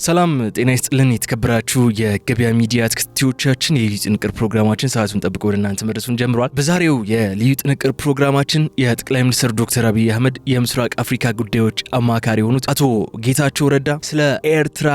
ሰላም ጤና ይስጥልን የተከበራችሁ የገበያ ሚዲያ ተከታታዮቻችን የልዩ ጥንቅር ፕሮግራማችን ሰዓቱን ጠብቆ ወደ እናንተ መድረሱን ጀምሯል። በዛሬው የልዩ ጥንቅር ፕሮግራማችን የጠቅላይ ሚኒስትር ዶክተር አብይ አህመድ የምስራቅ አፍሪካ ጉዳዮች አማካሪ የሆኑት አቶ ጌታቸው ረዳ ስለ ኤርትራ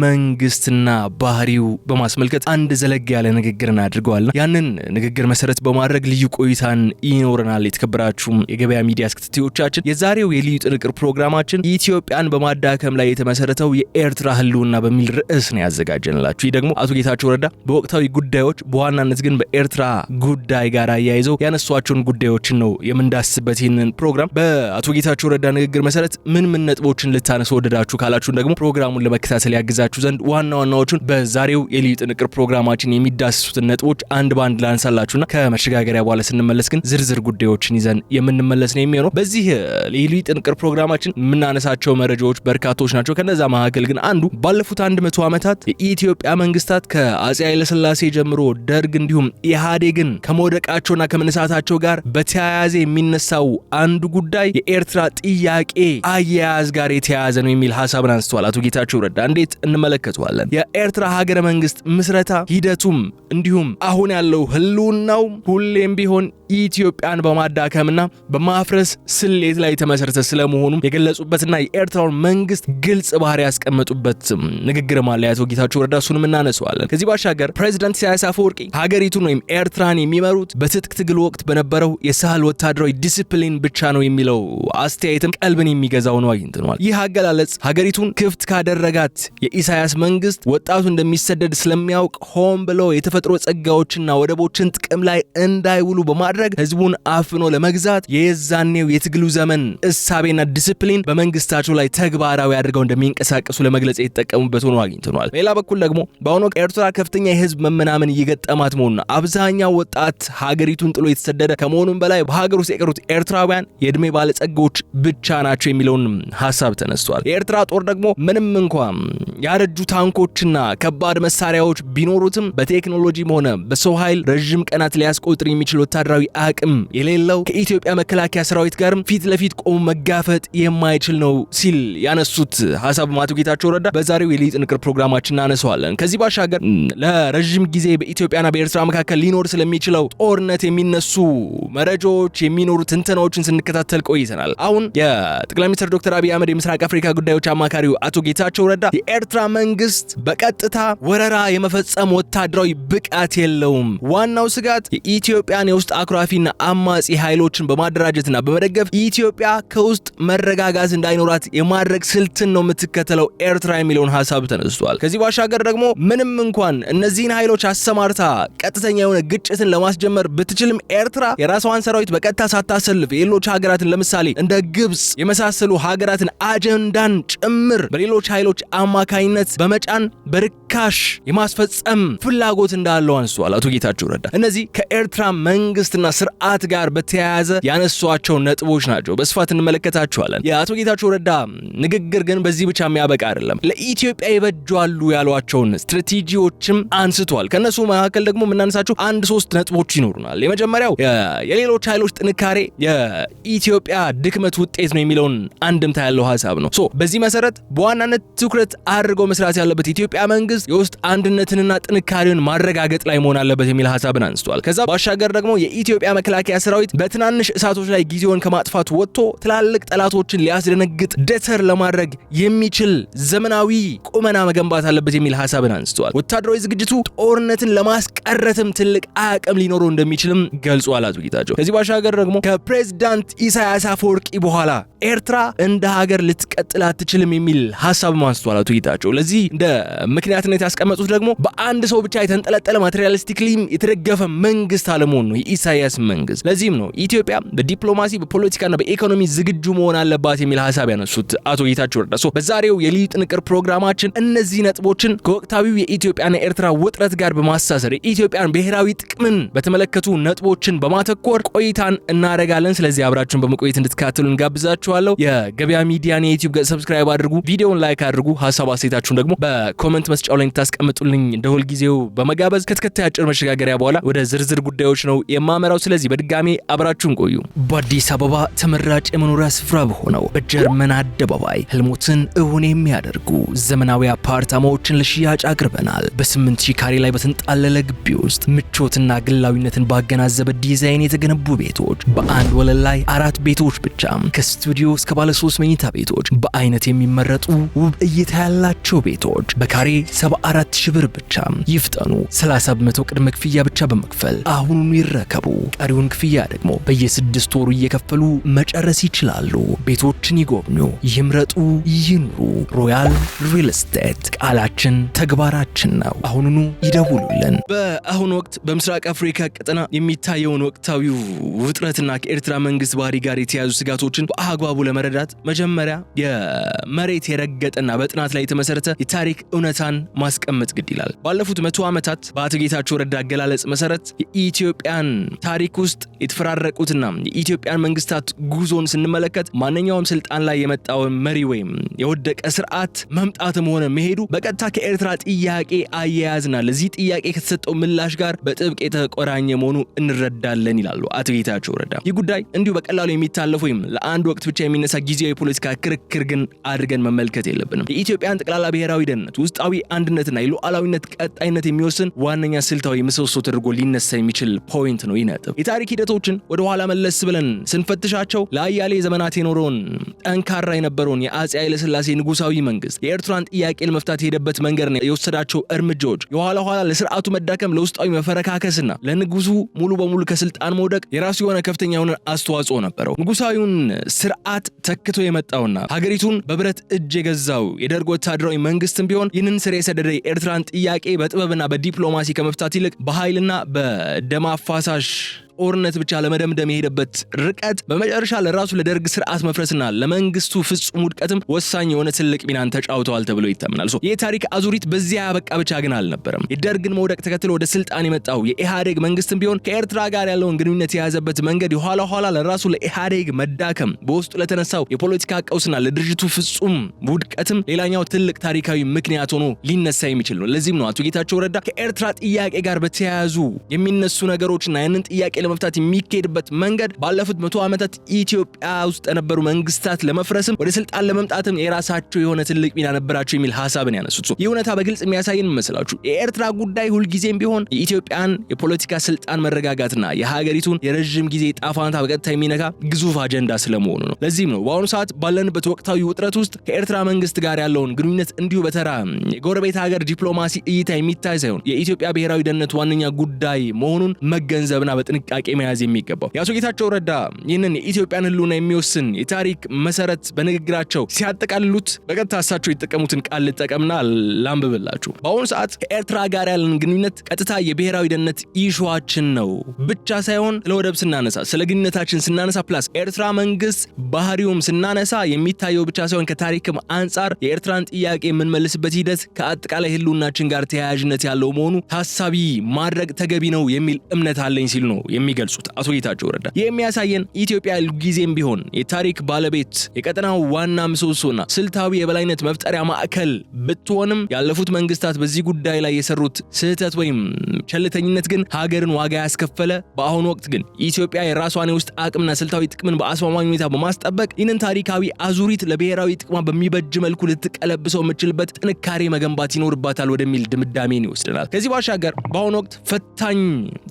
መንግስትና ባህሪው በማስመልከት አንድ ዘለግ ያለ ንግግርን አድርገዋል። ያንን ንግግር መሰረት በማድረግ ልዩ ቆይታን ይኖረናል። የተከበራችሁ የገበያ ሚዲያ ተከታታዮቻችን የዛሬው የልዩ ጥንቅር ፕሮግራማችን ኢትዮጵያን በማዳከም ላይ የተመሰረተው የኤርትራ ህልውና በሚል ርዕስ ነው ያዘጋጀንላችሁ። ይህ ደግሞ አቶ ጌታቸው ረዳ በወቅታዊ ጉዳዮች በዋናነት ግን በኤርትራ ጉዳይ ጋር ያይዘው ያነሷቸውን ጉዳዮችን ነው የምንዳስበት። ይህንን ፕሮግራም በአቶ ጌታቸው ረዳ ንግግር መሰረት ምን ነጥቦችን ልታነሱ ወደዳችሁ ካላችሁን ደግሞ ፕሮግራሙን ለመከታተል ያግዛችሁ ዘንድ ዋና ዋናዎቹን በዛሬው የልዩ ጥንቅር ፕሮግራማችን የሚዳስሱትን ነጥቦች አንድ ባንድ ላንሳላችሁና ከመሸጋገሪያ በኋላ ስንመለስ ግን ዝርዝር ጉዳዮችን ይዘን የምንመለስ ነው የሚሆነው። በዚህ የልዩ ጥንቅር ፕሮግራማችን የምናነሳቸው መረጃዎች በርካቶች ናቸው። ከነዛ መካከል ግን አንዱ ባለፉት 100 ዓመታት የኢትዮጵያ መንግስታት ከአጼ ኃይለ ሥላሴ ጀምሮ ደርግ እንዲሁም ኢህአዴግን ከመውደቃቸውና ከመነሳታቸው ጋር በተያያዘ የሚነሳው አንዱ ጉዳይ የኤርትራ ጥያቄ አያያዝ ጋር የተያያዘ ነው የሚል ሐሳብን አንስተዋል አቶ ጌታቸው ረዳ። እንዴት እንመለከተዋለን? የኤርትራ ሀገረ መንግስት ምስረታ ሂደቱም እንዲሁም አሁን ያለው ህልውናው ሁሌም ቢሆን ኢትዮጵያን በማዳከምና በማፍረስ ስሌት ላይ የተመሰረተ ስለመሆኑ የገለጹበትና የኤርትራውን መንግስት ግልጽ ባህሪ ያስቀመጡበት ንግግር ማለት አቶ ጌታቸው ረዳ እሱንም እናነሳዋለን። ከዚህ ባሻገር ፕሬዝዳንት ኢሳያስ አፈወርቂ ሀገሪቱን ወይም ኤርትራን የሚመሩት በትጥቅ ትግል ወቅት በነበረው የሳህል ወታደራዊ ዲሲፕሊን ብቻ ነው የሚለው አስተያየትም ቀልብን የሚገዛው ነው አግኝተናል። ይህ አገላለጽ ሀገሪቱን ክፍት ካደረጋት የኢሳያስ መንግስት ወጣቱ እንደሚሰደድ ስለሚያውቅ ሆን ብሎ የተፈጥሮ ጸጋዎችና ወደቦችን ጥቅም ላይ እንዳይውሉ በማድረግ ህዝቡን አፍኖ ለመግዛት የዛኔው የትግሉ ዘመን እሳቤና ዲሲፕሊን በመንግስታቸው ላይ ተግባራዊ አድርገው እንደሚንቀሳቀሱ ለመግለጽ የተጠቀሙበት ሆኖ አግኝተናል። በሌላ በኩል ደግሞ በአሁኑ ወቅት ኤርትራ ከፍተኛ የህዝብ መመናመን እየገጠማት መሆኑና አብዛኛው ወጣት ሀገሪቱን ጥሎ የተሰደደ ከመሆኑም በላይ በሀገር ውስጥ የቀሩት ኤርትራውያን የእድሜ ባለጸጋዎች ብቻ ናቸው የሚለውን ሀሳብ ተነስቷል። የኤርትራ ጦር ደግሞ ምንም እንኳን ያረጁ ታንኮችና ከባድ መሳሪያዎች ቢኖሩትም በቴክኖሎጂም ሆነ በሰው ኃይል ረጅም ቀናት ሊያስቆጥር የሚችል ወታደራዊ አቅም የሌለው ከኢትዮጵያ መከላከያ ሰራዊት ጋርም ፊት ለፊት ቆሞ መጋፈጥ የማይችል ነው ሲል ያነሱት ሐሳብ አቶ ጌታቸው ረዳ በዛሬው የልዩ ጥንቅር ፕሮግራማችን እናነሳዋለን። ከዚህ ባሻገር ለረጅም ጊዜ በኢትዮጵያና በኤርትራ መካከል ሊኖር ስለሚችለው ጦርነት የሚነሱ መረጃዎች የሚኖሩ ትንተናዎችን ስንከታተል ቆይተናል። አሁን የጠቅላይ ሚኒስትር ዶክተር አብይ አህመድ የምስራቅ አፍሪካ ጉዳዮች አማካሪው አቶ ጌታቸው ረዳ የኤርትራ መንግስት በቀጥታ ወረራ የመፈጸም ወታደራዊ ብቃት የለውም፣ ዋናው ስጋት የኢትዮጵያን የውስጥ አክራፊና አማጺ ኃይሎችን በማደራጀትና በመደገፍ ኢትዮጵያ ከውስጥ መረጋጋት እንዳይኖራት የማድረግ ስልትን ነው የምትከተለው ኤርትራ የሚለውን ሐሳብ ተነስቷል። ከዚህ ባሻገር ደግሞ ምንም እንኳን እነዚህን ኃይሎች አሰማርታ ቀጥተኛ የሆነ ግጭትን ለማስጀመር ብትችልም ኤርትራ የራሷን ሰራዊት በቀጥታ ሳታሰልፍ የሌሎች ሀገራትን ለምሳሌ እንደ ግብጽ የመሳሰሉ ሀገራትን አጀንዳን ጭምር በሌሎች ኃይሎች አማካይነት በመጫን በርካሽ የማስፈጸም ፍላጎት እንዳለው አንስተዋል አቶ ጌታቸው ረዳ። እነዚህ ከኤርትራ መንግስትና ስርዓት ጋር በተያያዘ ያነሷቸው ነጥቦች ናቸው። በስፋት እንመለከታቸዋለን። የአቶ ጌታቸው ረዳ ንግግር ግን በዚህ ብቻ የሚያበቃ አይደለም። ለኢትዮጵያ ይበጃሉ ያሏቸውን ስትራቴጂዎችም አንስተዋል። ከነሱ መካከል ደግሞ የምናነሳቸው 1-3 ነጥቦች ይኖሩናል። የመጀመሪያው የሌሎች ኃይሎች ጥንካሬ የኢትዮጵያ ድክመት ውጤት ነው የሚለውን አንድምታ ያለው ሐሳብ ነው። በዚህ መሰረት በዋናነት ትኩረት አድርገው መስራት ያለበት ኢትዮጵያ መንግስት የውስጥ አንድነትንና ጥንካሬውን ማረጋገጥ ላይ መሆን አለበት የሚል ሐሳብን አንስተዋል። ከዛ ባሻገር ደግሞ የኢትዮጵያ መከላከያ ሰራዊት በትናንሽ እሳቶች ላይ ጊዜውን ከማጥፋት ወጥቶ ትላልቅ ጠላቶችን ሊያስደነግጥ ደተር ለማድረግ የሚችል ዘመናዊ ቁመና መገንባት አለበት የሚል ሐሳብን አንስተዋል። ወታደራዊ ዝግጅቱ ጦርነትን ለማስቀረትም ትልቅ አቅም ሊኖረው እንደሚችልም ገልጿል አቶ ጌታቸው። ከዚህ ባሻገር ደግሞ ከፕሬዝዳንት ኢሳያስ አፈወርቂ በኋላ ኤርትራ እንደ ሀገር ልትቀጥል አትችልም የሚል ሐሳብ አንስተዋል አቶ ጌታቸው። ለዚህ እንደ ምክንያትነት ያስቀመጡት ደግሞ በአንድ ሰው ብቻ የተንጠለጠለ ማቴሪያሊስቲክሊም የተደገፈ መንግስት አለመሆኑ ነው የኢሳያስ መንግስት። ለዚህም ነው ኢትዮጵያ በዲፕሎማሲ በፖለቲካና በኢኮኖሚ ዝግጁ መሆን አለባት የሚል ሐሳብ ያነሱት አቶ ጌታቸው ረዳ። በዛሬው የልዩ ጥንቅር ፕሮግራማችን እነዚህ ነጥቦችን ከወቅታዊው የኢትዮጵያና ኤርትራ ውጥረት ጋር በማሳሰር የኢትዮጵያን ብሔራዊ ጥቅምን በተመለከቱ ነጥቦችን በማተኮር ቆይታን እናደርጋለን። ስለዚህ አብራችሁን በመቆየት እንድትከታተሉ እንጋብዛችኋለሁ። የገበያ ሚዲያን የዩቲዩብ ገጽ ሰብስክራይብ አድርጉ፣ ቪዲዮውን ላይክ አድርጉ፣ ሐሳብ አስተያየታችሁን ደግሞ በኮሜንት መስጫው ላይ እንድታስቀምጡልኝ እንደሁል ጊዜው በመጋበዝ ከተከታይ አጭር መሸጋገሪያ በኋላ ወደ ዝርዝር ጉዳዮች ነው የማመራው። ስለዚህ በድጋሜ አብራችሁን ቆዩ። በአዲስ አበባ ተመራጭ የመኖሪያ ስፍራ በሆነው በጀርመን አደባባይ ህልሞትን እውን የሚያደርጉ ዘመናዊ አፓርታማዎችን ለሽያጭ አቅርበናል። በ8000 ካሬ ላይ በተንጣለለ ግቢ ውስጥ ምቾትና ግላዊነትን ባገናዘበ ዲዛይን የተገነቡ ቤቶች፣ በአንድ ወለል ላይ 4 ቤቶች ብቻ ከስቱዲዮ እስከ ባለ 3 መኝታ ቤቶች፣ በአይነት የሚመረጡ ውብ እይታ ያላቸው ቤቶች በካሬ 74000 ብር ብቻ። ይፍጠኑ። 30 በመቶ ቅድመ ክፍያ ብቻ በመክፈል አሁኑኑ ይረከቡ። ቀሪውን ክፍያ ደግሞ በየ6 ወሩ እየከፈሉ መጨረስ ይችላሉ። ቤቶችን ይጎብኙ፣ ይምረጡ፣ ይኑሩ። ሮያል ሪል ስቴት ቃላችን ተግባራችን ነው። አሁኑኑ ይደውሉልን። በአሁኑ ወቅት በምስራቅ አፍሪካ ቀጠና የሚታየውን ወቅታዊ ውጥረትና ከኤርትራ መንግስት ባህሪ ጋር የተያዙ ስጋቶችን በአግባቡ ለመረዳት መጀመሪያ የመሬት የረገጠና በጥናት ላይ የተመሰረተ የታሪክ እውነታን ማስቀመጥ ግድ ይላል። ባለፉት 100 ዓመታት በአቶ ጌታቸው ረዳ አገላለጽ መሰረት የኢትዮጵያን ታሪክ ውስጥ የተፈራረቁትና የኢትዮጵያን መንግስታት ጉዞን ስንመለከት ማንኛውም ስልጣን ላይ የመጣው መሪ ወይም የወደቀ ስርዓት መምጣትም ሆነ መሄዱ በቀጥታ ከኤርትራ ጥያቄ አያያዝና ለዚህ ጥያቄ ከተሰጠው ምላሽ ጋር በጥብቅ የተቆራኘ መሆኑ እንረዳለን ይላሉ አቶ ጌታቸው ረዳ። ይህ ጉዳይ እንዲሁ በቀላሉ የሚታለፍ ወይም ለአንድ ወቅት ብቻ የሚነሳ ጊዜያዊ የፖለቲካ ክርክር ግን አድርገን መመልከት የለብንም። የኢትዮጵያን ጠቅላላ ብሔራዊ ደህንነት፣ ውስጣዊ አንድነትና የሉዓላዊነት ቀጣይነት የሚወስን ዋነኛ ስልታዊ ምሰሶ ተደርጎ ሊነሳ የሚችል ፖይንት ነው። ይነጥብ የታሪክ ሂደቶችን ወደ ኋላ መለስ ብለን ስንፈትሻቸው ለአያሌ ዘመናት የኖረውን ጠንካራ የነበረውን የአፄ ኃይለ ሥላሴ ንጉሳዊ መንግስት የኤርትራን ጥያቄ ለመፍታት የሄደበት መንገድና የወሰዳቸው እርምጃዎች የኋላ ኋላ ለስርዓቱ መዳከም፣ ለውስጣዊ መፈረካከስና ለንጉሱ ሙሉ በሙሉ ከስልጣን መውደቅ የራሱ የሆነ ከፍተኛ የሆነ አስተዋጽኦ ነበረው። ንጉሳዊውን ስርዓት ተክቶ የመጣውና ሀገሪቱን በብረት እጅ የገዛው የደርግ ወታደራዊ መንግስትም ቢሆን ይህንን ስር የሰደደ የኤርትራን ጥያቄ በጥበብና በዲፕሎማሲ ከመፍታት ይልቅ በኃይልና በደም አፋሳሽ ጦርነት ብቻ ለመደምደም የሄደበት ርቀት በመጨረሻ ለራሱ ለደርግ ስርዓት መፍረስና ለመንግስቱ ፍጹም ውድቀትም ወሳኝ የሆነ ትልቅ ሚናን ተጫውተዋል ተብሎ ይታመናል። ይህ ታሪክ አዙሪት በዚያ ያበቃ ብቻ ግን አልነበረም። የደርግን መውደቅ ተከትሎ ወደ ስልጣን የመጣው የኢህአዴግ መንግስትም ቢሆን ከኤርትራ ጋር ያለውን ግንኙነት የያዘበት መንገድ የኋላ ኋላ ለራሱ ለኢህአዴግ መዳከም በውስጡ ለተነሳው የፖለቲካ ቀውስና ለድርጅቱ ፍጹም ውድቀትም ሌላኛው ትልቅ ታሪካዊ ምክንያት ሆኖ ሊነሳ የሚችል ነው። ለዚህም ነው አቶ ጌታቸው ረዳ ከኤርትራ ጥያቄ ጋር በተያያዙ የሚነሱ ነገሮችና ያንን ጥያቄ ለመፍታት የሚካሄድበት መንገድ ባለፉት 100 ዓመታት ኢትዮጵያ ውስጥ የነበሩ መንግስታት ለመፍረስም ወደ ስልጣን ለመምጣትም የራሳቸው የሆነ ትልቅ ሚና ነበራቸው የሚል ሐሳብን ያነሱት። ይህ እውነታ በግልጽ የሚያሳየን መስላችሁ የኤርትራ ጉዳይ ሁልጊዜም ቢሆን የኢትዮጵያን የፖለቲካ ስልጣን መረጋጋትና የሀገሪቱን የረጅም ጊዜ ጣፋንታ በቀጥታ የሚነካ ግዙፍ አጀንዳ ስለመሆኑ ነው። ለዚህም ነው በአሁኑ ሰዓት ባለንበት ወቅታዊ ውጥረት ውስጥ ከኤርትራ መንግስት ጋር ያለውን ግንኙነት እንዲሁ በተራ የጎረቤት ሀገር ዲፕሎማሲ እይታ የሚታይ ሳይሆን የኢትዮጵያ ብሔራዊ ደህንነት ዋነኛ ጉዳይ መሆኑን መገንዘብና በጥንቃቄ መያዝ የሚገባው። የአቶ ጌታቸው ረዳ ይህንን የኢትዮጵያን ህልውና የሚወስን የታሪክ መሰረት በንግግራቸው ሲያጠቃልሉት በቀጥታ እሳቸው የተጠቀሙትን ቃል ልጠቀምና ላንብብላችሁ። በአሁኑ ሰዓት ከኤርትራ ጋር ያለን ግንኙነት ቀጥታ የብሔራዊ ደህንነት ኢሹዋችን ነው ብቻ ሳይሆን ለወደብ ስናነሳ፣ ስለ ግንኙነታችን ስናነሳ፣ ፕላስ ኤርትራ መንግስት ባህሪውም ስናነሳ የሚታየው ብቻ ሳይሆን ከታሪክም አንጻር የኤርትራን ጥያቄ የምንመልስበት ሂደት ከአጠቃላይ ህልውናችን ጋር ተያያዥነት ያለው መሆኑ ታሳቢ ማድረግ ተገቢ ነው የሚል እምነት አለኝ ሲሉ ነው የሚገልጹት አቶ ጌታቸው ረዳ። የሚያሳየን ኢትዮጵያ ጊዜም ቢሆን የታሪክ ባለቤት የቀጠናው ዋና ምሰሶና ስልታዊ የበላይነት መፍጠሪያ ማዕከል ብትሆንም ያለፉት መንግስታት በዚህ ጉዳይ ላይ የሰሩት ስህተት ወይም ቸልተኝነት ግን ሀገርን ዋጋ ያስከፈለ፣ በአሁኑ ወቅት ግን ኢትዮጵያ የራሷን የውስጥ አቅምና ስልታዊ ጥቅምን በአስማማኝ ሁኔታ በማስጠበቅ ይህንን ታሪካዊ አዙሪት ለብሔራዊ ጥቅሟ በሚበጅ መልኩ ልትቀለብሰው የምችልበት ጥንካሬ መገንባት ይኖርባታል ወደሚል ድምዳሜን ይወስደናል። ከዚህ ባሻገር በአሁኑ ወቅት ፈታኝ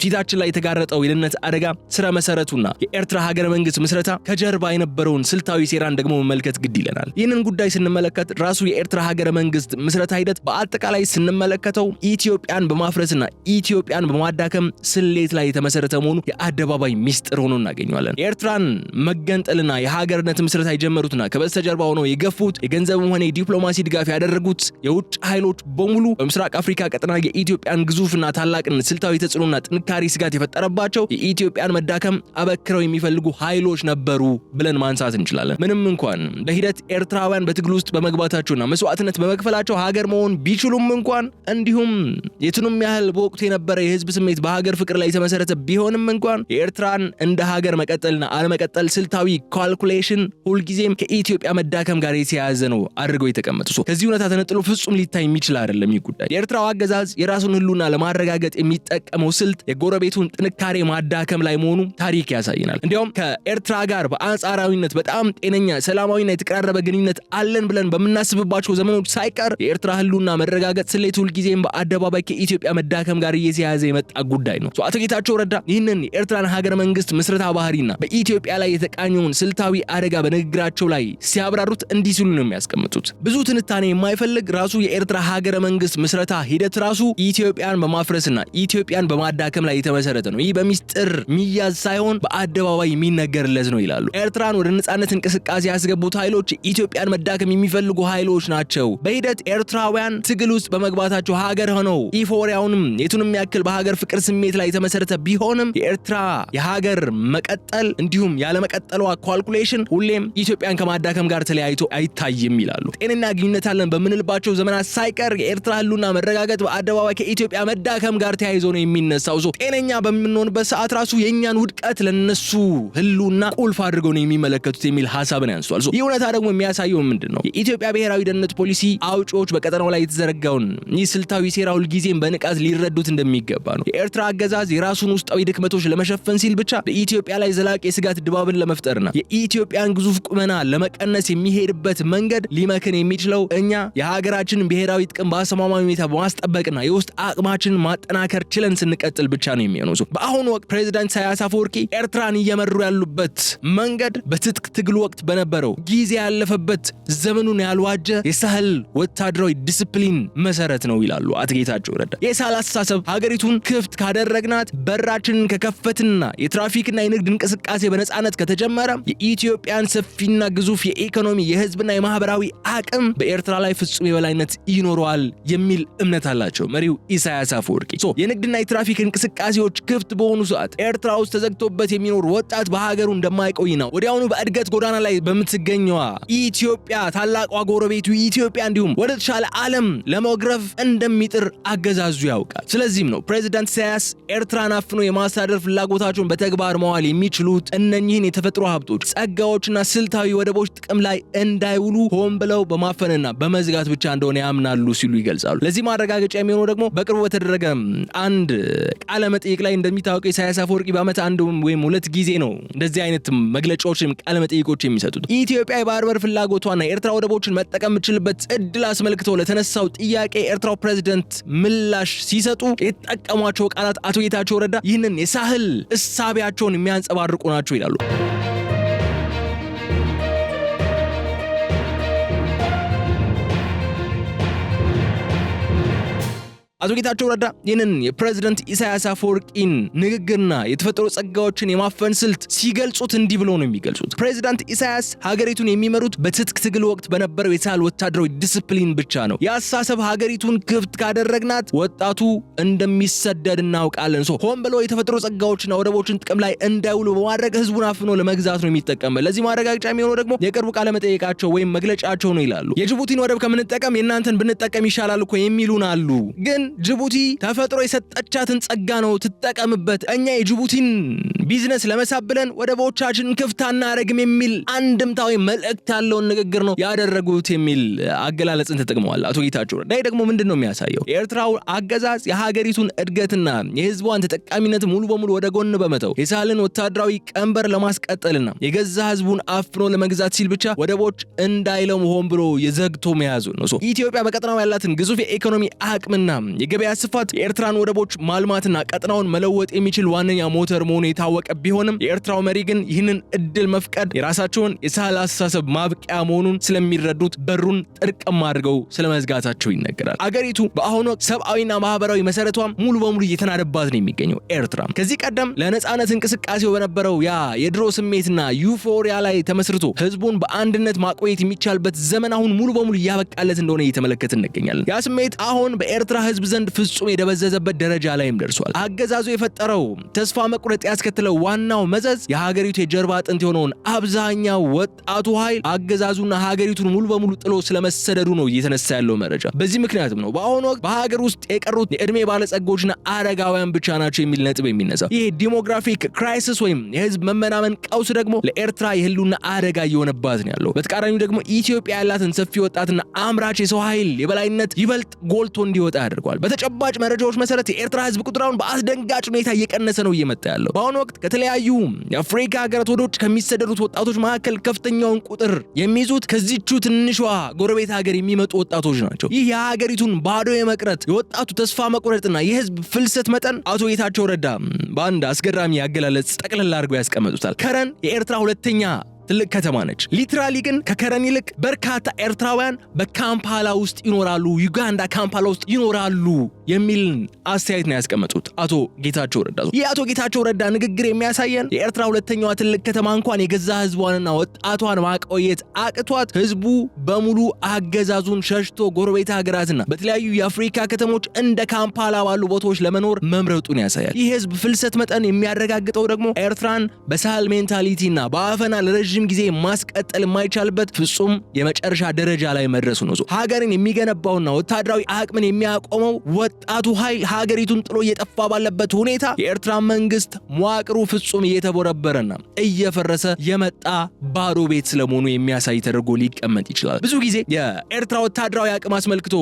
ፊታችን ላይ የተጋረጠው የደህንነት አደጋ ስረ መሰረቱና የኤርትራ ሀገረ መንግስት ምስረታ ከጀርባ የነበረውን ስልታዊ ሴራን ደግሞ መመልከት ግድ ይለናል። ይህንን ጉዳይ ስንመለከት ራሱ የኤርትራ ሀገረ መንግስት ምስረታ ሂደት በአጠቃላይ ስንመለከተው ኢትዮጵያን በማፍረስና ኢትዮጵያን በማዳከም ስሌት ላይ የተመሰረተ መሆኑ የአደባባይ ሚስጥር ሆኖ እናገኘዋለን። የኤርትራን መገንጠልና የሀገርነት ምስረታ የጀመሩትና ከበስተጀርባ ሆነው የገፉት የገንዘብም ሆነ የዲፕሎማሲ ድጋፍ ያደረጉት የውጭ ኃይሎች በሙሉ በምስራቅ አፍሪካ ቀጠና የኢትዮጵያን ግዙፍና ታላቅነት ስልታዊ ተጽዕኖና ጥንካሬ ስጋት የፈጠረባቸው የኢትዮጵያን መዳከም አበክረው የሚፈልጉ ኃይሎች ነበሩ ብለን ማንሳት እንችላለን። ምንም እንኳን በሂደት ኤርትራውያን በትግል ውስጥ በመግባታቸውና መስዋዕትነት በመክፈላቸው ሀገር መሆን ቢችሉም እንኳን እንዲሁም የቱንም ያህል በወቅቱ የነበረ የህዝብ ስሜት በሀገር ፍቅር ላይ የተመሰረተ ቢሆንም እንኳን የኤርትራን እንደ ሀገር መቀጠልና አለመቀጠል ስልታዊ ካልኩሌሽን ሁልጊዜም ከኢትዮጵያ መዳከም ጋር የተያያዘ ነው አድርገው የተቀመጡ። ከዚህ እውነታ ተነጥሎ ፍጹም ሊታይ የሚችል አይደለም። ይህ ጉዳይ የኤርትራው አገዛዝ የራሱን ህልውና ለማረጋገጥ የሚጠቀመው ስልት የጎረቤቱን ጥንካሬ በማዳከም ላይ መሆኑ ታሪክ ያሳየናል። እንዲያውም ከኤርትራ ጋር በአንጻራዊነት በጣም ጤነኛ ሰላማዊና የተቀራረበ ግንኙነት አለን ብለን በምናስብባቸው ዘመኖች ሳይቀር የኤርትራ ህልውና መረጋገጥ ስሌት ሁልጊዜም በአደባባይ ከኢትዮጵያ መዳከም ጋር እየተያያዘ የመጣ ጉዳይ ነው። አቶ ጌታቸው ረዳ ይህንን የኤርትራን ሀገረ መንግስት ምስረታ ባህሪና በኢትዮጵያ ላይ የተቃኘውን ስልታዊ አደጋ በንግግራቸው ላይ ሲያብራሩት እንዲህ ሲሉ ነው የሚያስቀምጡት። ብዙ ትንታኔ የማይፈልግ ራሱ የኤርትራ ሀገረ መንግስት ምስረታ ሂደት ራሱ ኢትዮጵያን በማፍረስና ኢትዮጵያን በማዳከም ላይ የተመሰረተ ነው። ይህ በሚስጥር ሚያዝ ሳይሆን በአደባባይ የሚነገርለት ነው ይላሉ። ኤርትራን ወደ ነጻነት እንቅስቃሴ ያስገቡት ኃይሎች ኢትዮጵያን መዳከም የሚፈልጉ ኃይሎች ናቸው። በሂደት ኤርትራውያን ትግል ውስጥ በመግባታቸው ሀገር ሆነው ኢፎሪያውንም የቱንም ያክል በሀገር ፍቅር ስሜት ላይ የተመሰረተ ቢሆንም የኤርትራ የሀገር መቀጠል እንዲሁም ያለመቀጠሏ ካልኩሌሽን ሁሌም ኢትዮጵያን ከማዳከም ጋር ተለያይቶ አይታይም ይላሉ። ጤነኛ ግንኙነት አለን በምንልባቸው ዘመናት ሳይቀር የኤርትራ ህልውና መረጋገጥ በአደባባይ ከኢትዮጵያ መዳከም ጋር ተያይዞ ነው የሚነሳው። ጤነኛ በምንሆንበት ሰዓት ራሱ የኛን ውድቀት ለነሱ ህልውና ቁልፍ አድርገው ነው የሚመለከቱት የሚል ሐሳብን ያንሷል። ይህ እውነታ ደግሞ የሚያሳየው ምንድነው? የኢትዮጵያ ብሔራዊ ደህንነት ፖሊሲ አውጪዎች በቀጠናው ላይ የተዘረጋውን ይህ ስልታዊ ሴራ ሁልጊዜም በንቃት ሊረዱት እንደሚገባ ነው። የኤርትራ አገዛዝ የራሱን ውስጣዊ ድክመቶች ለመሸፈን ሲል ብቻ በኢትዮጵያ ላይ ዘላቂ የስጋት ድባብን ለመፍጠርና የኢትዮጵያን ግዙፍ ቁመና ለመቀነስ የሚሄድበት መንገድ ሊመክን የሚችለው እኛ የሀገራችንን ብሔራዊ ጥቅም በአስተማማኝ ሁኔታ በማስጠበቅና የውስጥ አቅማችንን ማጠናከር ችለን ስንቀጥል ብቻ ነው የሚሆነው። በአሁኑ ወቅት ፕሬዝዳንት ኢሳያስ አፈወርቂ ኤርትራን እየመሩ ያሉበት መንገድ በትጥቅ ትግል ወቅት በነበረው ጊዜ ያለፈበት ዘመኑን ያልዋጀ የሳህል ወታደራዊ ዲሲፕሊን መሰረት ነው ይላሉ አቶ ጌታቸው ረዳ። የሳህል አስተሳሰብ ሀገሪቱን ክፍት ካደረግናት በራችንን ከከፈትና የትራፊክና የንግድ እንቅስቃሴ በነጻነት ከተጀመረ የኢትዮጵያን ሰፊና ግዙፍ የኢኮኖሚ የህዝብና የማህበራዊ አቅም በኤርትራ ላይ ፍጹም የበላይነት ይኖረዋል የሚል እምነት አላቸው መሪው ኢሳያስ አፈወርቂ። የንግድና የትራፊክ እንቅስቃሴዎች ክፍት በሆኑ ሰዓት ኤርትራ ውስጥ ተዘግቶበት የሚኖር ወጣት በሀገሩ እንደማይቆይ ነው ወዲያውኑ በእድገት ጎዳና ላይ በምትገኘዋ ኢትዮጵያ ታላቋ ጎረቤቱ ኢትዮጵያ እንዲሁም ወደ ተሻለ ዓለም ለመግረፍ እንደሚጥር አገዛዙ ያውቃል። ስለዚህም ነው ፕሬዝዳንት ኢሳያስ ኤርትራን አፍኖ የማስተዳደር ፍላጎታቸውን በተግባር መዋል የሚችሉት እነኚህን የተፈጥሮ ሀብቶች፣ ጸጋዎችና ስልታዊ ወደቦች ጥቅም ላይ እንዳይውሉ ሆን ብለው በማፈንና በመዝጋት ብቻ እንደሆነ ያምናሉ ሲሉ ይገልጻሉ። ለዚህ ማረጋገጫ የሚሆነው ደግሞ በቅርቡ በተደረገ አንድ ቃለ መጠይቅ ላይ እንደሚታወቀው ኢሳያስ አፈወርቂ በዓመት አንድ ወይም ሁለት ጊዜ ነው እንደዚህ አይነት መግለጫዎችም ቃለ መጠይቆች የሚሰጡት። ኢትዮጵያ የባህር በር ፍላጎቷና የኤርትራ ወደቦችን መጠቀም የምትችልበት እድል አስመልክቶ ለተነሳው ጥያቄ የኤርትራው ፕሬዝዳንት ምላሽ ሲሰጡ የተጠቀሟቸው ቃላት አቶ ጌታቸው ረዳ ይህንን የሳህል እሳቢያቸውን የሚያንጸባርቁ ናቸው ይላሉ። አቶ ጌታቸው ረዳ ይህንን የፕሬዝዳንት ኢሳያስ አፈወርቂን ንግግርና የተፈጠሩ ጸጋዎችን የማፈን ስልት ሲገልጹት እንዲህ ብለው ነው የሚገልጹት። ፕሬዝዳንት ኢሳያስ ሀገሪቱን የሚመሩት በትጥቅ ትግል ወቅት በነበረው የሳህል ወታደራዊ ዲሲፕሊን ብቻ ነው። የአስተሳሰብ ሀገሪቱን ክፍት ካደረግናት ወጣቱ እንደሚሰደድ እናውቃለን። ሆን ብለው የተፈጠሩ ጸጋዎችና ወደቦችን ጥቅም ላይ እንዳይውሉ በማድረግ ህዝቡን አፍኖ ለመግዛት ነው የሚጠቀምበት። ለዚህ ማረጋገጫ የሚሆነው ደግሞ የቅርቡ ቃለ መጠይቃቸው ወይም መግለጫቸው ነው ይላሉ። የጅቡቲን ወደብ ከምንጠቀም የእናንተን ብንጠቀም ይሻላል እኮ የሚሉን አሉ። ግን ጅቡቲ ተፈጥሮ የሰጠቻትን ጸጋ ነው ትጠቀምበት። እኛ የጅቡቲን ቢዝነስ ለመሳብ ብለን ወደቦቻችንን ክፍት አናረግም የሚል አንድምታዊ መልእክት ያለውን ንግግር ነው ያደረጉት የሚል አገላለጽን ተጠቅመዋል አቶ ጌታቸው ረዳ። ደግሞ ምንድነው የሚያሳየው? የኤርትራው አገዛዝ የሀገሪቱን እድገትና የህዝቧን ተጠቃሚነት ሙሉ በሙሉ ወደ ጎን በመተው የሳህልን ወታደራዊ ቀንበር ለማስቀጠልና የገዛ ህዝቡን አፍኖ ለመግዛት ሲል ብቻ ወደቦች እንዳይለሙ ሆን ብሎ የዘግቶ መያዙ ነው። ኢትዮጵያ በቀጠናው ያላትን ግዙፍ የኢኮኖሚ አቅምና የገበያ ስፋት የኤርትራን ወደቦች ማልማትና ቀጠናውን መለወጥ የሚችል ዋነኛ ሞተር መሆኑ የታወቀ ቢሆንም የኤርትራው መሪ ግን ይህንን እድል መፍቀድ የራሳቸውን የሳህል አስተሳሰብ ማብቂያ መሆኑን ስለሚረዱት በሩን ጥርቅም አድርገው ስለመዝጋታቸው ይነገራል። አገሪቱ በአሁኑ ወቅት ሰብአዊና ማህበራዊ መሰረቷም ሙሉ በሙሉ እየተናደባት ነው የሚገኘው። ኤርትራ ከዚህ ቀደም ለነጻነት እንቅስቃሴው በነበረው ያ የድሮ ስሜትና ዩፎሪያ ላይ ተመስርቶ ህዝቡን በአንድነት ማቆየት የሚቻልበት ዘመን አሁን ሙሉ በሙሉ እያበቃለት እንደሆነ እየተመለከትን እንገኛለን። ያ ስሜት አሁን በኤርትራ ህዝብ ዘንድ ፍጹም የደበዘዘበት ደረጃ ላይም ደርሷል። አገዛዙ የፈጠረው ተስፋ መቁረጥ ያስከተለው ዋናው መዘዝ የሀገሪቱ የጀርባ አጥንት የሆነውን አብዛኛው ወጣቱ ኃይል አገዛዙና ሀገሪቱን ሙሉ በሙሉ ጥሎ ስለመሰደዱ ነው እየተነሳ ያለው መረጃ። በዚህ ምክንያትም ነው በአሁኑ ወቅት በሀገር ውስጥ የቀሩት የእድሜ ባለጸጎችና አረጋውያን ብቻ ናቸው የሚል ነጥብ የሚነሳው። ይህ ዲሞግራፊክ ክራይሲስ ወይም የህዝብ መመናመን ቀውስ ደግሞ ለኤርትራ የህልውና አደጋ እየሆነባት ነው ያለው። በተቃራኒው ደግሞ ኢትዮጵያ ያላትን ሰፊ ወጣትና አምራች የሰው ኃይል የበላይነት ይበልጥ ጎልቶ እንዲወጣ ያደርገዋል። በተጨባጭ መረጃዎች መሰረት የኤርትራ ህዝብ ቁጥራውን በአስደንጋጭ ሁኔታ እየቀነሰ ነው እየመጣ ያለው። በአሁኑ ወቅት ከተለያዩ የአፍሪካ ሀገራት ወደ ውጭ ከሚሰደዱት ወጣቶች መካከል ከፍተኛውን ቁጥር የሚይዙት ከዚቹ ትንሿ ጎረቤት ሀገር የሚመጡ ወጣቶች ናቸው። ይህ የሀገሪቱን ባዶ የመቅረት የወጣቱ ተስፋ መቁረጥና የህዝብ ፍልሰት መጠን አቶ ጌታቸው ረዳ በአንድ አስገራሚ አገላለጽ ጠቅልል አድርገው ያስቀምጡታል። ከረን የኤርትራ ሁለተኛ ትልቅ ከተማ ነች። ሊትራሊ ግን ከከረን ይልቅ በርካታ ኤርትራውያን በካምፓላ ውስጥ ይኖራሉ፣ ዩጋንዳ ካምፓላ ውስጥ ይኖራሉ የሚል አስተያየት ነው ያስቀመጡት አቶ ጌታቸው ረዳ። ይህ አቶ ጌታቸው ረዳ ንግግር የሚያሳየን የኤርትራ ሁለተኛዋ ትልቅ ከተማ እንኳን የገዛ ህዝቧንና ወጣቷን ማቆየት አቅቷት ህዝቡ በሙሉ አገዛዙን ሸሽቶ ጎረቤት ሀገራትና በተለያዩ የአፍሪካ ከተሞች እንደ ካምፓላ ባሉ ቦታዎች ለመኖር መምረጡን ያሳያል። ይህ ህዝብ ፍልሰት መጠን የሚያረጋግጠው ደግሞ ኤርትራን በሳህል ሜንታሊቲና በአፈና ለረጅም ጊዜ ማስቀጠል የማይቻልበት ፍጹም የመጨረሻ ደረጃ ላይ መድረሱ ነው። ሀገርን የሚገነባውና ወታደራዊ አቅምን የሚያቆመው ወጣቱ ኃይል ሀገሪቱን ጥሎ እየጠፋ ባለበት ሁኔታ የኤርትራ መንግስት መዋቅሩ ፍጹም እየተቦረበረና እየፈረሰ የመጣ ባዶ ቤት ስለመሆኑ የሚያሳይ ተደርጎ ሊቀመጥ ይችላል። ብዙ ጊዜ የኤርትራ ወታደራዊ አቅም አስመልክቶ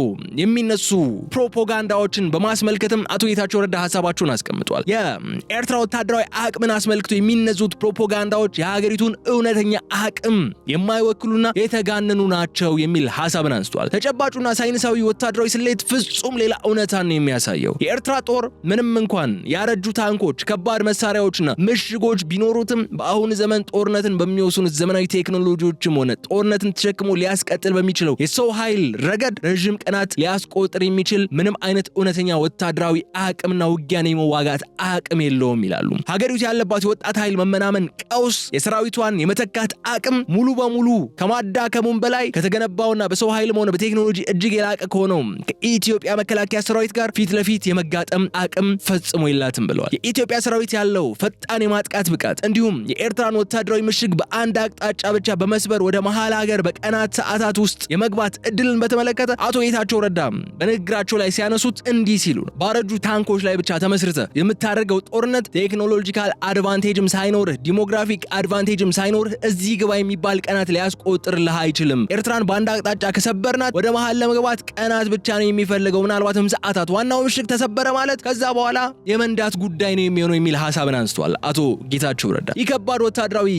የሚነሱ ፕሮፓጋንዳዎችን በማስመልከትም አቶ ጌታቸው ረዳ ሐሳባቸውን አስቀምጧል። የኤርትራ ወታደራዊ አቅምን አስመልክቶ የሚነዙት ፕሮፓጋንዳዎች የሀገሪቱን እውነተኛ አቅም የማይወክሉና የተጋነኑ ናቸው የሚል ሐሳብን አንስቷል። ተጨባጩና ሳይንሳዊ ወታደራዊ ስሌት ፍጹም ሌላ እውነታን ነው የሚያሳየው። የኤርትራ ጦር ምንም እንኳን ያረጁ ታንኮች፣ ከባድ መሳሪያዎችና ምሽጎች ቢኖሩትም በአሁኑ ዘመን ጦርነትን በሚወስኑት ዘመናዊ ቴክኖሎጂዎችም ሆነ ጦርነትን ተሸክሞ ሊያስቀጥል በሚችለው የሰው ኃይል ረገድ ረጅም ቀናት ሊያስቆጥር የሚችል ምንም አይነት እውነተኛ ወታደራዊ አቅምና ውጊያን የመዋጋት አቅም የለውም ይላሉ። ሀገሪቱ ያለባት የወጣት ኃይል መመናመን ቀውስ የሰራዊቷን የመተካት አቅም ሙሉ በሙሉ ከማዳከሙም በላይ ከተገነባውና በሰው ኃይልም ሆነ በቴክኖሎጂ እጅግ የላቀ ከሆነው ከኢትዮጵያ መከላከያ ሰራዊት ጋር ፊት ለፊት የመጋጠም አቅም ፈጽሞ የላትም ብለዋል። የኢትዮጵያ ሰራዊት ያለው ፈጣን የማጥቃት ብቃት እንዲሁም የኤርትራን ወታደራዊ ምሽግ በአንድ አቅጣጫ ብቻ በመስበር ወደ መሃል ሀገር በቀናት ሰዓታት ውስጥ የመግባት እድልን በተመለከተ አቶ ጌታቸው ረዳ በንግግራቸው ላይ ሲያነሱት እንዲህ ሲሉ ነው። ባረጁ ታንኮች ላይ ብቻ ተመስርተ የምታደርገው ጦርነት ቴክኖሎጂካል አድቫንቴጅም ሳይኖርህ ዲሞግራፊክ አድቫንቴጅም ሳይኖርህ እዚህ ግባ የሚባል ቀናት ሊያስቆጥርልህ አይችልም። ኤርትራን በአንድ አቅጣጫ ከሰበርናት ወደ መሃል ለመግባት ቀናት ብቻ ነው የሚፈልገው፣ ምናልባትም ሰዓታት። ዋናው ምሽግ ተሰበረ ማለት ከዛ በኋላ የመንዳት ጉዳይ ነው የሚሆነው የሚል ሐሳብን አንስቷል አቶ ጌታቸው ረዳ። ይህ ከባድ ወታደራዊ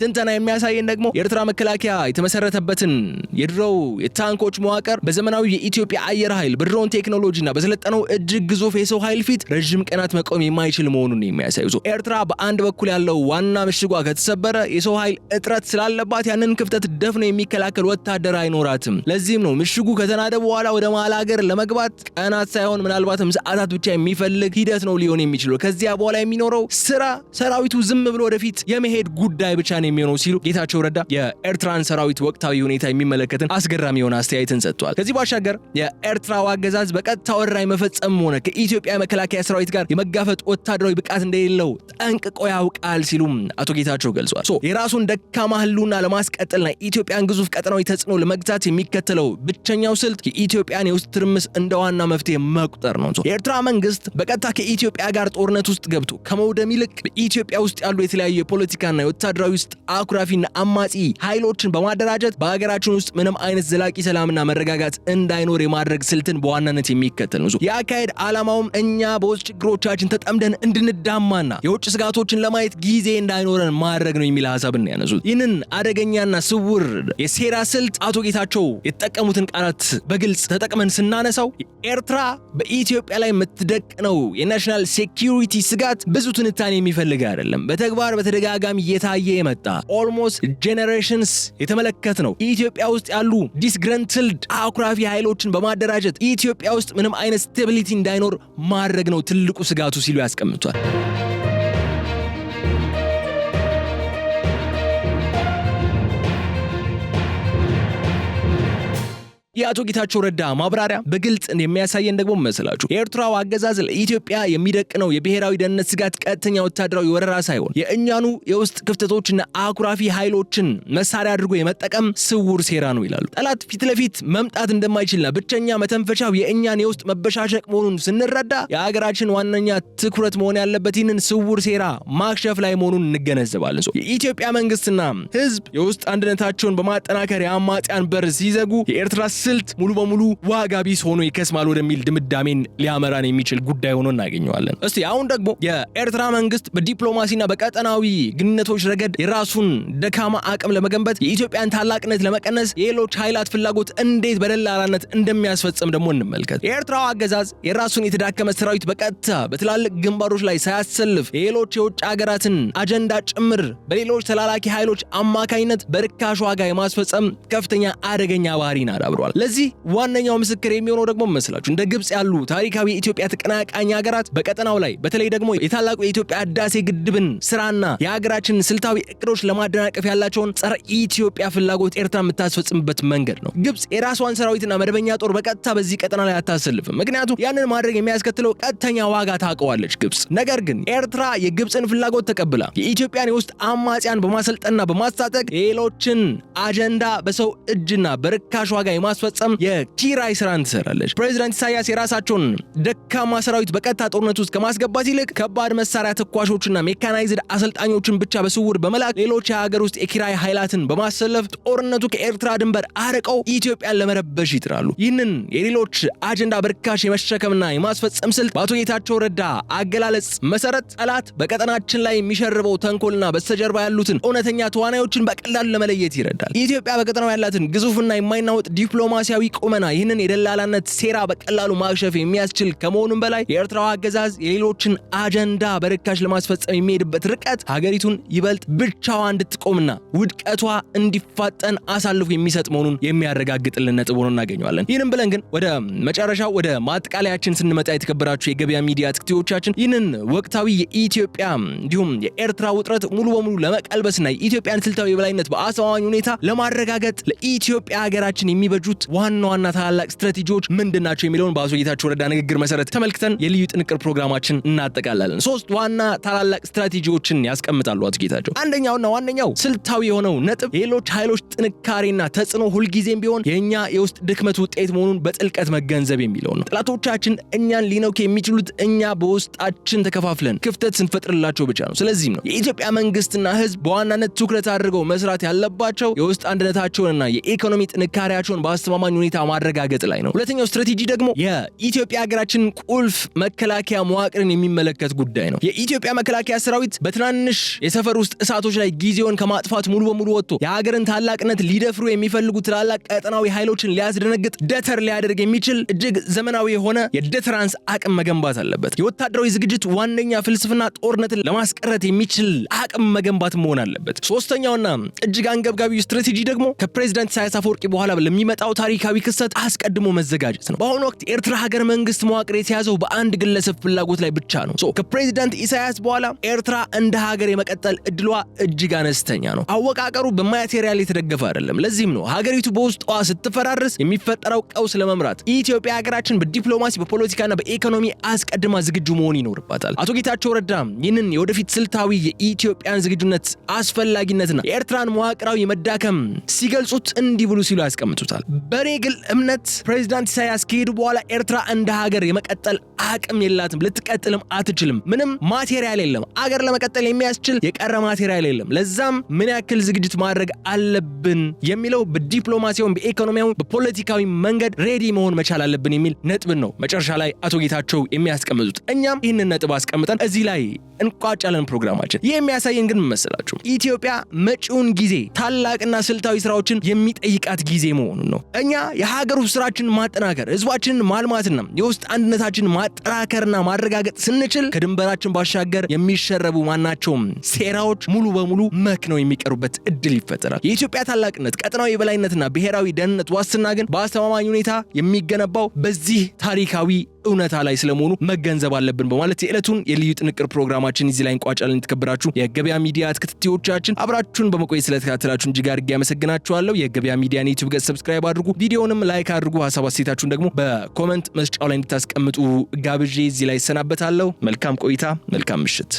ትንተና የሚያሳየን ደግሞ የኤርትራ መከላከያ የተመሰረተበትን የድሮው የታንኮች መዋቅር በዘመናዊ የኢትዮጵያ አየር ኃይል በድሮን ቴክኖሎጂና በሰለጠነው እጅግ ግዙፍ የሰው ኃይል ፊት ረጅም ቀናት መቆም የማይችል መሆኑን የሚያሳዩ ኤርትራ በአንድ በኩል ያለው ዋና ምሽጓ ከተሰበረ የሰው ኃይል እጥረት ስላለባት ያንን ክፍተት ደፍኖ የሚከላከል ወታደር አይኖራትም። ለዚህም ነው ምሽጉ ከተናደ በኋላ ወደ መሃል ሀገር ለመግባት ቀናት ሳይሆን ምናልባትም ሰዓታት ብቻ የሚፈልግ ሂደት ነው ሊሆን የሚችለው። ከዚያ በኋላ የሚኖረው ስራ ሰራዊቱ ዝም ብሎ ወደፊት የመሄድ ጉዳይ ብቻ ነው የሚሆነው ሲሉ ጌታቸው ረዳ የኤርትራን ሰራዊት ወቅታዊ ሁኔታ የሚመለከትን አስገራሚ የሆነ አስተያየትን ሰጥቷል። ከዚህ ባሻገር የኤርትራው አገዛዝ በቀጥታ ወረራ የመፈጸም ሆነ ከኢትዮጵያ መከላከያ ሰራዊት ጋር የመጋፈጥ ወታደራዊ ብቃት እንደሌለው ጠንቅቆ ያውቃል ሲሉም አቶ ጌታቸው ገልጿል። የራሱን ደካማ ህልውና ለማስቀጠልና ኢትዮጵያን ግዙፍ ቀጠናዊ ተጽዕኖ ለመግታት የሚከተለው ብቸኛው ስልት የኢትዮጵያን የውስጥ ትርምስ እንደ ዋና መፍትሄ መቁጠር ነው። የኤርትራ መንግስት በቀጥታ ከኢትዮጵያ ጋር ጦርነት ውስጥ ገብቶ ከመውደም ይልቅ በኢትዮጵያ ውስጥ ያሉ የተለያዩ የፖለቲካና የወታደራዊ ውስጥ አኩራፊና አማጺ ኃይሎችን በማደራጀት በሀገራችን ውስጥ ምንም አይነት ዘላቂ ሰላምና መረጋጋት እንዳይኖር የማድረግ ስልትን በዋናነት የሚከተል ነው። የአካሄድ ዓላማውም እኛ በውስጥ ችግሮቻችን ተጠምደን እንድንዳማና የውጭ ስጋቶችን ለማየት ጊዜ እንዳይኖረን ማድረግ ነው የሚል ሐሳብን ያነሱት። ይህንን አደገኛና ስውር የሴራ ስልት አቶ ጌታቸው የተጠቀሙትን ቃላት በግልጽ ተጠቅመን ስናነሳው ኤርትራ በኢትዮጵያ ላይ የምትደቅነው የናሽናል ሴኩሪቲ ስጋት ብዙ ትንታኔ የሚፈልግ አይደለም። በተግባር በተደጋጋሚ እየታየ የመጣ ኦልሞስት ጄኔሬሽንስ የተመለከት ነው። ኢትዮጵያ ውስጥ ያሉ ዲስግረንትልድ አኩራፊ ኃይሎችን በማደራጀት ኢትዮጵያ ውስጥ ምንም አይነት ስቴቢሊቲ እንዳይኖር ማድረግ ነው ትልቁ ስጋቱ ሲሉ ያስቀምጧል። የአቶ ጌታቸው ረዳ ማብራሪያ በግልጽ እንደሚያሳየን ደግሞ መስላችሁ የኤርትራው አገዛዝ ለኢትዮጵያ የሚደቅነው የብሔራዊ ደህንነት ስጋት ቀጥተኛ ወታደራዊ ወረራ ሳይሆን የእኛኑ የውስጥ ክፍተቶችና አኩራፊ ኃይሎችን መሳሪያ አድርጎ የመጠቀም ስውር ሴራ ነው ይላሉ። ጠላት ፊት ለፊት መምጣት እንደማይችልና ብቸኛ መተንፈሻው የእኛን የውስጥ መበሻሸቅ መሆኑን ስንረዳ የሀገራችን ዋነኛ ትኩረት መሆን ያለበት ይህንን ስውር ሴራ ማክሸፍ ላይ መሆኑን እንገነዘባለን። የኢትዮጵያ መንግስትና ህዝብ የውስጥ አንድነታቸውን በማጠናከር የአማጽያን በር ሲዘጉ የኤርትራ ስልት ሙሉ በሙሉ ዋጋ ቢስ ሆኖ ይከስማል ወደሚል ድምዳሜን ሊያመራን የሚችል ጉዳይ ሆኖ እናገኘዋለን። እስቲ አሁን ደግሞ የኤርትራ መንግስት በዲፕሎማሲና በቀጠናዊ ግንኙነቶች ረገድ የራሱን ደካማ አቅም ለመገንባት የኢትዮጵያን ታላቅነት ለመቀነስ የሌሎች ኃይላት ፍላጎት እንዴት በደላላነት እንደሚያስፈጽም ደግሞ እንመልከት። የኤርትራው አገዛዝ የራሱን የተዳከመ ሰራዊት በቀጥታ በትላልቅ ግንባሮች ላይ ሳያሰልፍ የሌሎች የውጭ ሀገራትን አጀንዳ ጭምር በሌሎች ተላላኪ ኃይሎች አማካኝነት በርካሽ ዋጋ የማስፈጸም ከፍተኛ አደገኛ ባህሪን አዳብሯል። ለዚህ ዋነኛው ምስክር የሚሆነው ደግሞ መስላችሁ እንደ ግብጽ ያሉ ታሪካዊ የኢትዮጵያ ተቀናቃኝ ሀገራት በቀጠናው ላይ በተለይ ደግሞ የታላቁ የኢትዮጵያ ህዳሴ ግድብን ስራና የሀገራችን ስልታዊ እቅዶች ለማደናቀፍ ያላቸውን ጸረ ኢትዮጵያ ፍላጎት ኤርትራ የምታስፈጽምበት መንገድ ነው። ግብጽ የራሷን ሰራዊትና መደበኛ ጦር በቀጥታ በዚህ ቀጠና ላይ አታሰልፍም። ምክንያቱም ያንን ማድረግ የሚያስከትለው ቀጥተኛ ዋጋ ታውቀዋለች ግብጽ። ነገር ግን ኤርትራ የግብጽን ፍላጎት ተቀብላ የኢትዮጵያን የውስጥ አማጽያን በማሰልጠንና በማስታጠቅ የሌሎችን አጀንዳ በሰው እጅና በርካሽ ዋጋ የማስፈጸም የኪራይ ስራን ትሰራለች። ፕሬዚዳንት ኢሳያስ የራሳቸውን ደካማ ሰራዊት በቀጥታ ጦርነት ውስጥ ከማስገባት ይልቅ ከባድ መሳሪያ ተኳሾችና ሜካናይዝድ አሰልጣኞችን ብቻ በስውር በመላክ ሌሎች የሀገር ውስጥ የኪራይ ኃይላትን በማሰለፍ ጦርነቱ ከኤርትራ ድንበር አርቀው ኢትዮጵያን ለመረበሽ ይጥራሉ። ይህንን የሌሎች አጀንዳ በርካሽ የመሸከምና የማስፈጸም ስልት በአቶ ጌታቸው ረዳ አገላለጽ መሰረት ጠላት በቀጠናችን ላይ የሚሸርበው ተንኮልና በስተጀርባ ያሉትን እውነተኛ ተዋናዮችን በቀላሉ ለመለየት ይረዳል። ኢትዮጵያ በቀጠናው ያላትን ግዙፍና የማይናወጥ ዲፕሎማሲያዊ ቁመና ይህንን የደላላነት ሴራ በቀላሉ ማክሸፍ የሚያስችል ከመሆኑም በላይ የኤርትራው አገዛዝ የሌሎችን አጀንዳ በርካሽ ለማስፈጸም የሚሄድበት ርቀት ሀገሪቱን ይበልጥ ብቻዋ እንድትቆምና ውድቀቷ እንዲፋጠን አሳልፎ የሚሰጥ መሆኑን የሚያረጋግጥልን ነጥብ ሆኖ እናገኘዋለን። ይህንን ብለን ግን ወደ መጨረሻው ወደ ማጥቃለያችን ስንመጣ የተከበራችሁ የገበያ ሚዲያ ተከታታዮቻችን ይህንን ወቅታዊ የኢትዮጵያ እንዲሁም የኤርትራ ውጥረት ሙሉ በሙሉ ለመቀልበስና የኢትዮጵያን ስልታዊ የበላይነት በአስተማማኝ ሁኔታ ለማረጋገጥ ለኢትዮጵያ ሀገራችን የሚበጁት ዋና ዋና ታላላቅ ስትራቴጂዎች ምንድናቸው የሚለውን በአቶ ጌታቸው ረዳ ንግግር መሰረት ተመልክተን የልዩ ጥንቅር ፕሮግራማችን እናጠቃላለን። 3 ዋና ታላላቅ ስትራቴጂዎችን ያስቀምጣሉ አቶ ጌታቸው። አንደኛውና ዋነኛው ስልታዊ የሆነው ነጥብ የሌሎች ኃይሎች ጥንካሬና ተጽዕኖ ሁልጊዜም ቢሆን የኛ የውስጥ ድክመት ውጤት መሆኑን በጥልቀት መገንዘብ የሚለው ነው። ጠላቶቻችን እኛን ሊነኩ የሚችሉት እኛ በውስጣችን ተከፋፍለን ክፍተት ስንፈጥርላቸው ብቻ ነው። ስለዚህም ነው የኢትዮጵያ መንግስትና ህዝብ በዋናነት ትኩረት አድርገው መስራት ያለባቸው የውስጥ አንድነታቸውንና የኢኮኖሚ ጥንካሬያቸውን በአስተማማኝ ሁኔታ ማረጋገጥ ላይ ነው። ሁለተኛው ስትራቴጂ ደግሞ የኢትዮጵያ ሀገራችን ቁልፍ መከላከያ መዋቅርን የሚመለከት ጉዳይ ነው። የኢትዮጵያ መከላከያ ሰራዊት በትናንሽ የሰፈር ውስጥ እሳቶች ላይ ጊዜውን ከማጥፋት ሙሉ በሙሉ ወጥቶ የሀገርን ታላቅነት ሊደፍሩ የሚፈልጉ ትላላቅ ቀጠናዊ ኃይሎችን ሊያስደነግጥ ደተር ሊያደርግ የሚችል እጅግ ዘመናዊ የሆነ የደተራንስ አቅም መገንባት አለበት። የወታደራዊ ዝግጅት ዋነኛ ፍልስፍና ጦርነትን ለማስቀረት የሚችል አቅም መገንባት መሆን አለበት። ሶስተኛውና እጅግ አንገብጋቢው ስትራቴጂ ደግሞ ከፕሬዝዳንት ኢሳያስ አፈወርቂ በኋላ ለሚመጣው ታሪካዊ ክስተት አስቀድሞ መዘጋጀት ነው። በአሁኑ ወቅት የኤርትራ ሀገር መንግስት መዋቅር የተያዘው በአንድ ግለሰብ ፍላጎት ላይ ብቻ ነው። ከፕሬዝዳንት ኢሳያስ በኋላ ኤርትራ እንደ ሀገር የመቀጠል እድሏ እጅግ አነስተኛ ነው። አወቃቀሩ በማቴሪያል የተደገፈ አይደለም። ለዚህም ነው ሀገሪቱ በውስጧ ስትፈራርስ የሚፈጠረው ቀውስ ለመምራት ኢትዮጵያ ሀገራችን በዲፕሎማሲ በፖለቲካና በኢኮኖሚ አስቀድማ ዝግጁ መሆን ይኖርባታል። አቶ ጌታቸው ረዳ ይህንን የወደፊት ስልታዊ የኢትዮጵያን ዝግጁነት አስፈላጊነትና የኤርትራን መዋቅራዊ መዳከም ሲገልጹት እንዲህ ብሉ ሲሉ ያስቀምጡታል። በኔ ግል እምነት ፕሬዝዳንት ኢሳያስ ከሄዱ በኋላ ኤርትራ እንደ ሀገር የመቀጠል አቅም የላትም፣ ልትቀጥልም አትችልም። ምንም ማቴሪያል የለም። አገር ለመቀጠል የሚያስችል የቀረ ማቴሪያል የለም። ለዛም ምን ያክል ዝግጅት ማድረግ አለብን የሚለው በዲፕሎማሲያዊ በኢኮኖሚያዊ በፖለቲካዊ መንገድ ሬዲ መሆን መቻል አለብን የሚል ነጥብን ነው መጨረሻ ላይ አቶ ጌታቸው የሚያስቀምጡት። እኛም ይህንን ነጥብ አስቀምጠን እዚህ ላይ እንቋጫለን ፕሮግራማችን። ይህ የሚያሳየን ግን መሰላችሁ ኢትዮጵያ መጪውን ጊዜ ታላቅና ስልታዊ ስራዎችን የሚጠይቃት ጊዜ መሆኑን ነው። እኛ የሀገር ውስጥ ስራችንን ማጠናከር፣ ህዝባችንን ማልማትና የውስጥ አንድነታችንን ማጠናከርና ማረጋገጥ ስንችል ከድንበራችን ባሻገር የሚሸረቡ ማናቸውም ሴራዎች ሙሉ በሙሉ መክነው የሚቀሩበት እድል ይፈጠራል። የኢትዮጵያ ታላቅነት፣ ቀጠናዊ የበላይነትና ብሔራዊ ደህንነት ዋስትና ግን በአስተማማኝ ሁኔታ የሚገነባው በዚህ ታሪካዊ እውነታ ላይ ስለመሆኑ መገንዘብ አለብን በማለት የዕለቱን የልዩ ጥንቅር ፕሮግራማችን እዚህ ላይ እንቋጫለን። የተከበራችሁ የገበያ ሚዲያ ተከታታዮቻችን አብራችሁን በመቆየት ስለተከታተላችሁ እጅግ አድርጌ አመሰግናችኋለሁ። የገበያ ሚዲያን ዩቲዩብ ገጽ ሰብስክራይብ አድርጉ፣ ቪዲዮንም ላይክ አድርጉ። ሐሳብ አስተያየታችሁን ደግሞ በኮሜንት መስጫው ላይ እንድታስቀምጡ ጋብዤ እዚህ ላይ እሰናበታለሁ። መልካም ቆይታ፣ መልካም ምሽት።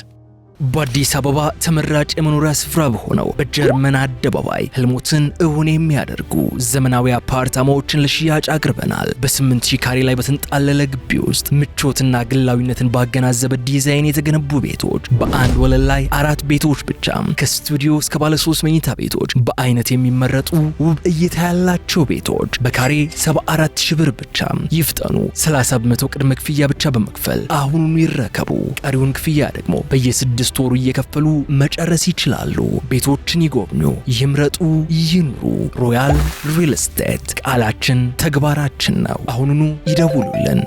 በአዲስ አበባ ተመራጭ የመኖሪያ ስፍራ በሆነው በጀርመን አደባባይ ህልሞትን እውን የሚያደርጉ ዘመናዊ አፓርታማዎችን ለሽያጭ አቅርበናል። በ8000 ካሬ ላይ በተንጣለለ ግቢ ውስጥ ምቾትና ግላዊነትን ባገናዘበ ዲዛይን የተገነቡ ቤቶች፣ በአንድ ወለል ላይ 4 ቤቶች ብቻ ከስቱዲዮ እስከ ባለ 3 መኝታ ቤቶች፣ በአይነት የሚመረጡ ውብ እይታ ያላቸው ቤቶች በካሬ 74000 ብር ብቻ። ይፍጠኑ! 30 በመቶ ቅድመ ክፍያ ብቻ በመክፈል አሁኑኑ ይረከቡ። ቀሪውን ክፍያ ደግሞ በየ6 ወሩ እየከፈሉ መጨረስ ይችላሉ። ቤቶችን ይጎብኙ፣ ይምረጡ፣ ይኑሩ። ሮያል ሪል ስቴት ቃላችን ተግባራችን ነው። አሁኑኑ ይደውሉልን።